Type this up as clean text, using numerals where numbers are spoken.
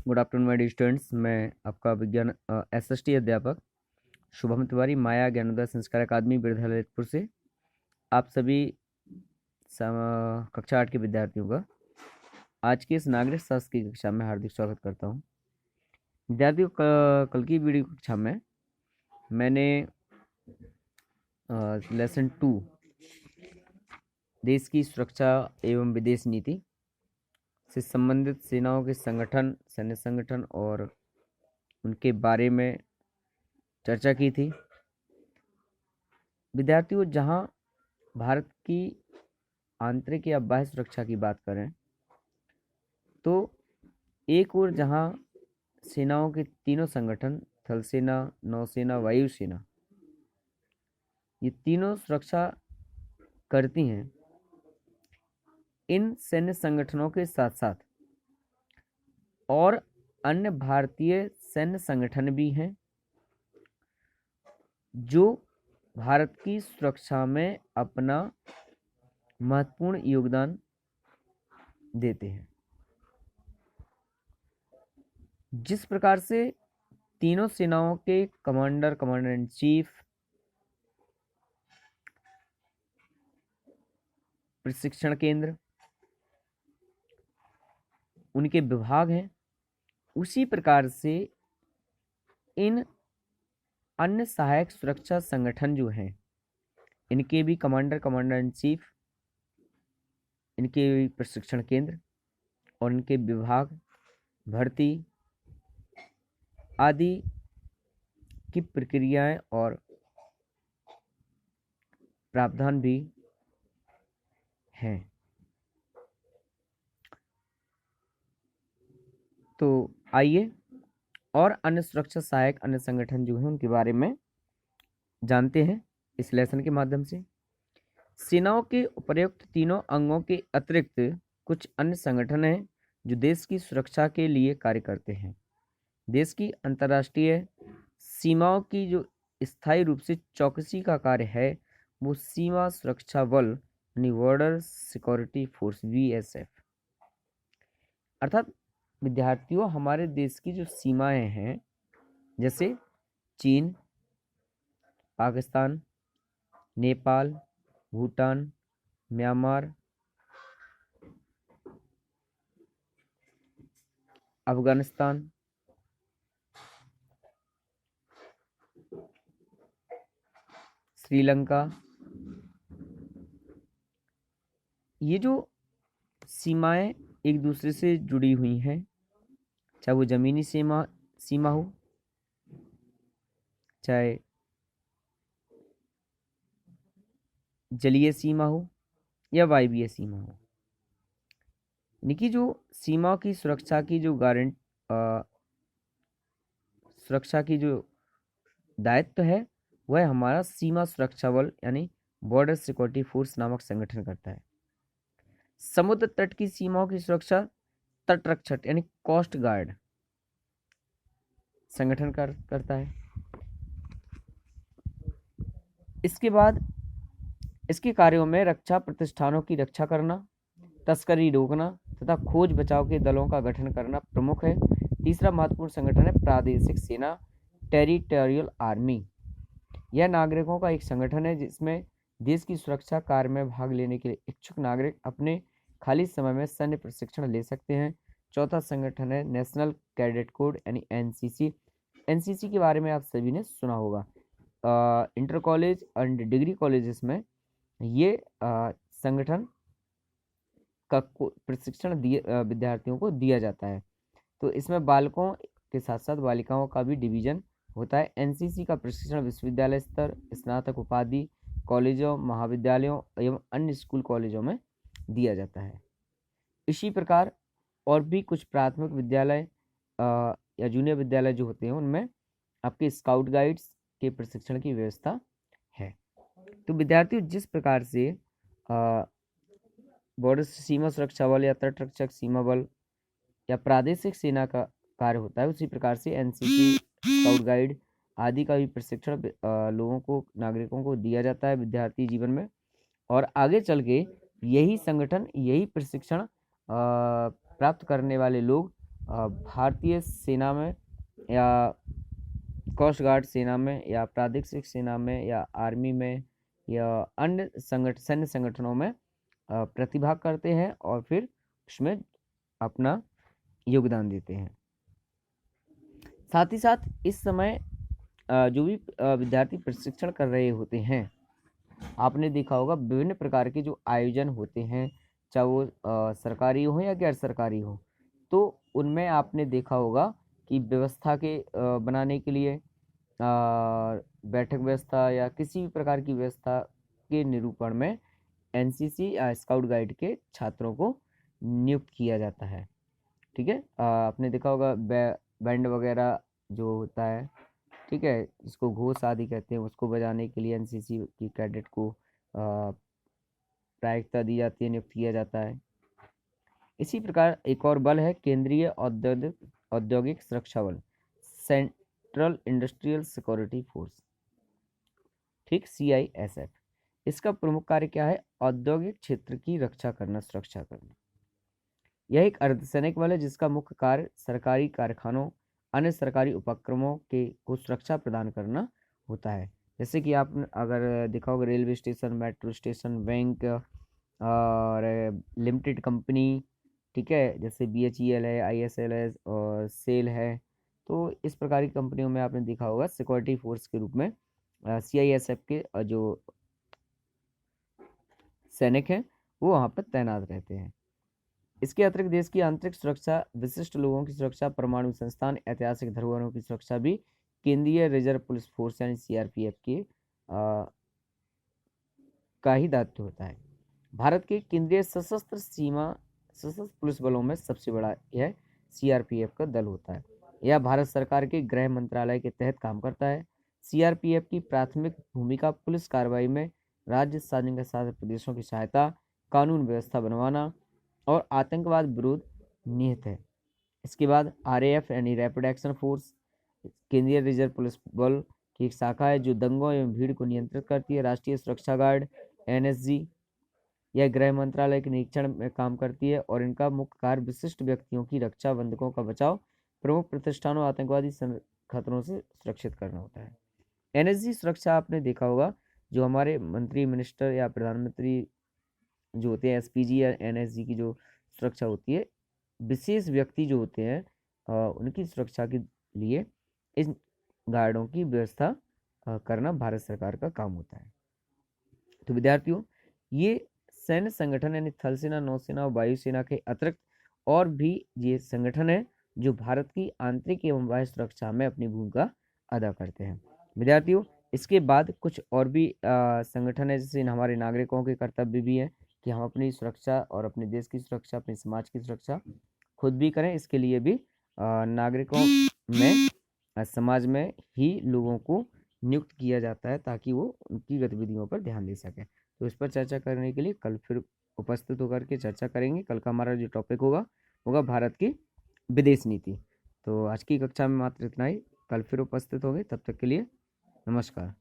Good afternoon my dear students. मैं आपका विज्ञान एसएसटी अध्यापक शुभम तिवारी माया ज्ञानोदय संस्कार अकादमी विद्यालय ललितपुर से आप सभी कक्षा 8 के विद्यार्थियों का आज की इस नागरिक शास्त्र की कक्षा में हार्दिक स्वागत करता हूं। विद्यार्थियों, कल की वीडियो कक्षा में मैंने लेसन 2 देश की सुरक्षा एवं विदेश नीति से संबंधित सेनाओं के संगठन, सैन्य संगठन और उनके बारे में चर्चा की थी। विद्यार्थियों, जहां भारत की आंतरिक या बाह्य सुरक्षा की बात करें तो एक ओर जहां सेनाओं के तीनों संगठन थल सेना, नौसेना, वायुसेना, ये तीनों सुरक्षा करती हैं, इन सैन्य संगठनों के साथ साथ और अन्य भारतीय सैन्य संगठन भी हैं जो भारत की सुरक्षा में अपना महत्वपूर्ण योगदान देते हैं। जिस प्रकार से तीनों सेनाओं के कमांडर इन चीफ, प्रशिक्षण केंद्र, उनके विभाग हैं, उसी प्रकार से इन अन्य सहायक सुरक्षा संगठन जो हैं, इनके भी कमांडर इन चीफ, इनके भी प्रशिक्षण केंद्र और इनके विभाग, भर्ती आदि की प्रक्रियाएं और प्रावधान भी हैं। तो आइए और अन्य सुरक्षा सहायक अन्य संगठन जो हैं उनके बारे में जानते हैं इस लेसन के माध्यम से। सेनाओं के उपर्युक्त तीनों अंगों के अतिरिक्त कुछ अन्य संगठन हैं जो देश की सुरक्षा के लिए कार्य करते हैं। देश की अंतर्राष्ट्रीय सीमाओं की जो स्थायी रूप से चौकसी का कार्य है वो सीमा सुरक्षा बल यानी बॉर्डर सिक्योरिटी फोर्स BSF। अर्थात विद्यार्थियों, हमारे देश की जो सीमाएं हैं जैसे चीन, पाकिस्तान, नेपाल, भूटान, म्यांमार, अफगानिस्तान, श्रीलंका, ये जो सीमाएं एक दूसरे से जुड़ी हुई हैं, चाहे वो जमीनी सीमा हो, चाहे जलीय सीमा हो या वायवीय सीमा हो, इनकी जो सीमा की सुरक्षा की जो सुरक्षा की जो दायित्व है वह हमारा सीमा सुरक्षा बल यानी बॉर्डर सिक्योरिटी फोर्स नामक संगठन करता है। समुद्र तट की सीमाओं की सुरक्षा तटरक्षक यानी कोस्ट गार्ड संगठन करता है। इसके बाद इसके कार्यों में रक्षा प्रतिष्ठानों की रक्षा करना, तस्करी रोकना तथा खोज बचाव के दलों का गठन करना प्रमुख है। तीसरा महत्वपूर्ण संगठन है प्रादेशिक सेना, टेरिटोरियल आर्मी। यह नागरिकों का एक संगठन है जिसमें देश की सुरक्षा कार्य में भाग लेने के लिए इच्छुक नागरिक अपने खाली समय में सैन्य प्रशिक्षण ले सकते हैं। चौथा संगठन है नेशनल कैडेट कोड यानी NCC। NCC के बारे में आप सभी ने सुना होगा। Inter college and degree colleges में ये संगठन का प्रशिक्षण विद्यार्थियों को दिया जाता है। तो इसमें बालकों के साथ साथ बालिकाओं का भी डिवीजन होता है। NCC का प्रशिक्षण विश्वविद्यालय स्तर, स्नातक उपाधि, कॉलेजों, महाविद्यालयों एवं अन्य स्कूल कॉलेजों में दिया जाता है। इसी प्रकार और भी कुछ प्राथमिक विद्यालय या जूनियर विद्यालय जो होते हैं उनमें आपके स्काउट गाइड्स के प्रशिक्षण की व्यवस्था है। तो विद्यार्थियों, जिस प्रकार से बॉर्डर सीमा सुरक्षा बल या तटरक्षक सीमा बल या प्रादेशिक सेना का कार्य होता है, उसी प्रकार से NCC, स्काउट गाइड आदि का भी प्रशिक्षण लोगों को, नागरिकों को दिया जाता है विद्यार्थी जीवन में। और आगे चल के यही संगठन, यही प्रशिक्षण प्राप्त करने वाले लोग भारतीय सेना में या कोस्ट गार्ड सेना में या प्रादेशिक सेना में या आर्मी में या अन्य सैन्य संगठनों में प्रतिभाग करते हैं और फिर उसमें अपना योगदान देते हैं। साथ ही साथ इस समय जो भी विद्यार्थी प्रशिक्षण कर रहे होते हैं, आपने देखा होगा विभिन्न प्रकार के जो आयोजन होते हैं, चाहे वो सरकारी हो या गैर सरकारी हो, तो उनमें आपने देखा होगा कि व्यवस्था के बनाने के लिए बैठक व्यवस्था या किसी भी प्रकार की व्यवस्था के निरूपण में एनसीसी या स्काउट गाइड के छात्रों को नियुक्त किया जाता है। ठीक है, आपने देखा होगा बैंड वगैरह जो होता है, ठीक है, जिसको घोष आदि कहते हैं, उसको बजाने के लिए एनसीसी की कैडेट को प्रायिकता दी जाती है, नियुक्त किया जाता है। इसी प्रकार एक और बल है केंद्रीय औद्योगिक सुरक्षा बल, सेंट्रल इंडस्ट्रियल सिक्योरिटी फोर्स, ठीक, CISF। इसका प्रमुख कार्य क्या है? औद्योगिक क्षेत्र की रक्षा करना, सुरक्षा करना। यह एक अर्धसैनिक बल है जिसका मुख्य कार्य सरकारी कारखानों, अन्य सरकारी उपक्रमों के को सुरक्षा प्रदान करना होता है। जैसे कि आप अगर देखा होगा railway station, metro station, bank और लिमिटेड कंपनी, ठीक है, जैसे BHEL है, ISL है और सेल है, तो इस प्रकार की कंपनियों में आपने देखा होगा सिक्योरिटी फोर्स के रूप में CISF के जो सैनिक हैं वो वहाँ पर तैनात रहते हैं। इसके अतिरिक्त देश की आंतरिक सुरक्षा, विशिष्ट लोगों की सुरक्षा, परमाणु संस्थान, ऐतिहासिक धरोहरों की सुरक्षा भी केंद्रीय रिजर्व पुलिस फोर्स यानी CRPF की का ही दायित्व होता है। भारत के केंद्रीय सशस्त्र पुलिस बलों में सबसे बड़ा यह CRPF का दल होता है। यह भारत सरकार के गृह मंत्रालय के तहत काम करता है। CRPF की प्राथमिक भूमिका पुलिस कार्रवाई में राज्य केंद्र शासित प्रदेशों की सहायता, कानून व्यवस्था बनवाना और आतंकवाद विरोध निहित है। इसके बाद RAF यानी रैपिड एक्शन फोर्स केंद्रीय रिजर्व पुलिस बल की एक शाखा है जो दंगों एवं भीड़ को नियंत्रित करती है। राष्ट्रीय सुरक्षा गार्ड NSG यह गृह मंत्रालय के निरीक्षण में काम करती है और इनका मुख्य कार्य विशिष्ट व्यक्तियों की रक्षा, बंधकों का बचाव, प्रमुख प्रतिष्ठानों, आतंकवादी खतरों से सुरक्षित करना होता है। NSG सुरक्षा आपने देखा होगा जो हमारे मंत्री, मिनिस्टर या प्रधानमंत्री जो होते हैं, SPG या NSG की जो सुरक्षा होती है, विशेष व्यक्ति जो होते हैं उनकी सुरक्षा के लिए इन गार्डों की व्यवस्था करना भारत सरकार का काम होता है। तो विद्यार्थियों, ये सैन्य संगठन यानी थल सेना, नौसेना और वायुसेना के अतिरिक्त और भी ये संगठन है जो भारत की आंतरिक एवं बाह्य सुरक्षा में अपनी भूमिका अदा करते हैं। विद्यार्थियों, इसके बाद कुछ और भी संगठन है, जैसे हमारे नागरिकों के कर्तव्य भी है कि हम अपनी सुरक्षा और अपने देश की सुरक्षा, अपने समाज की सुरक्षा खुद भी करें। इसके लिए भी नागरिकों में, समाज में ही लोगों को नियुक्त किया जाता है ताकि वो उनकी गतिविधियों पर ध्यान दे सकें। तो इस पर चर्चा करने के लिए कल फिर उपस्थित होकर के चर्चा करेंगे। कल का हमारा जो टॉपिक होगा भारत की विदेश नीति। तो आज की कक्षा में मात्र इतना ही, कल फिर उपस्थित होंगे, तब तक के लिए नमस्कार।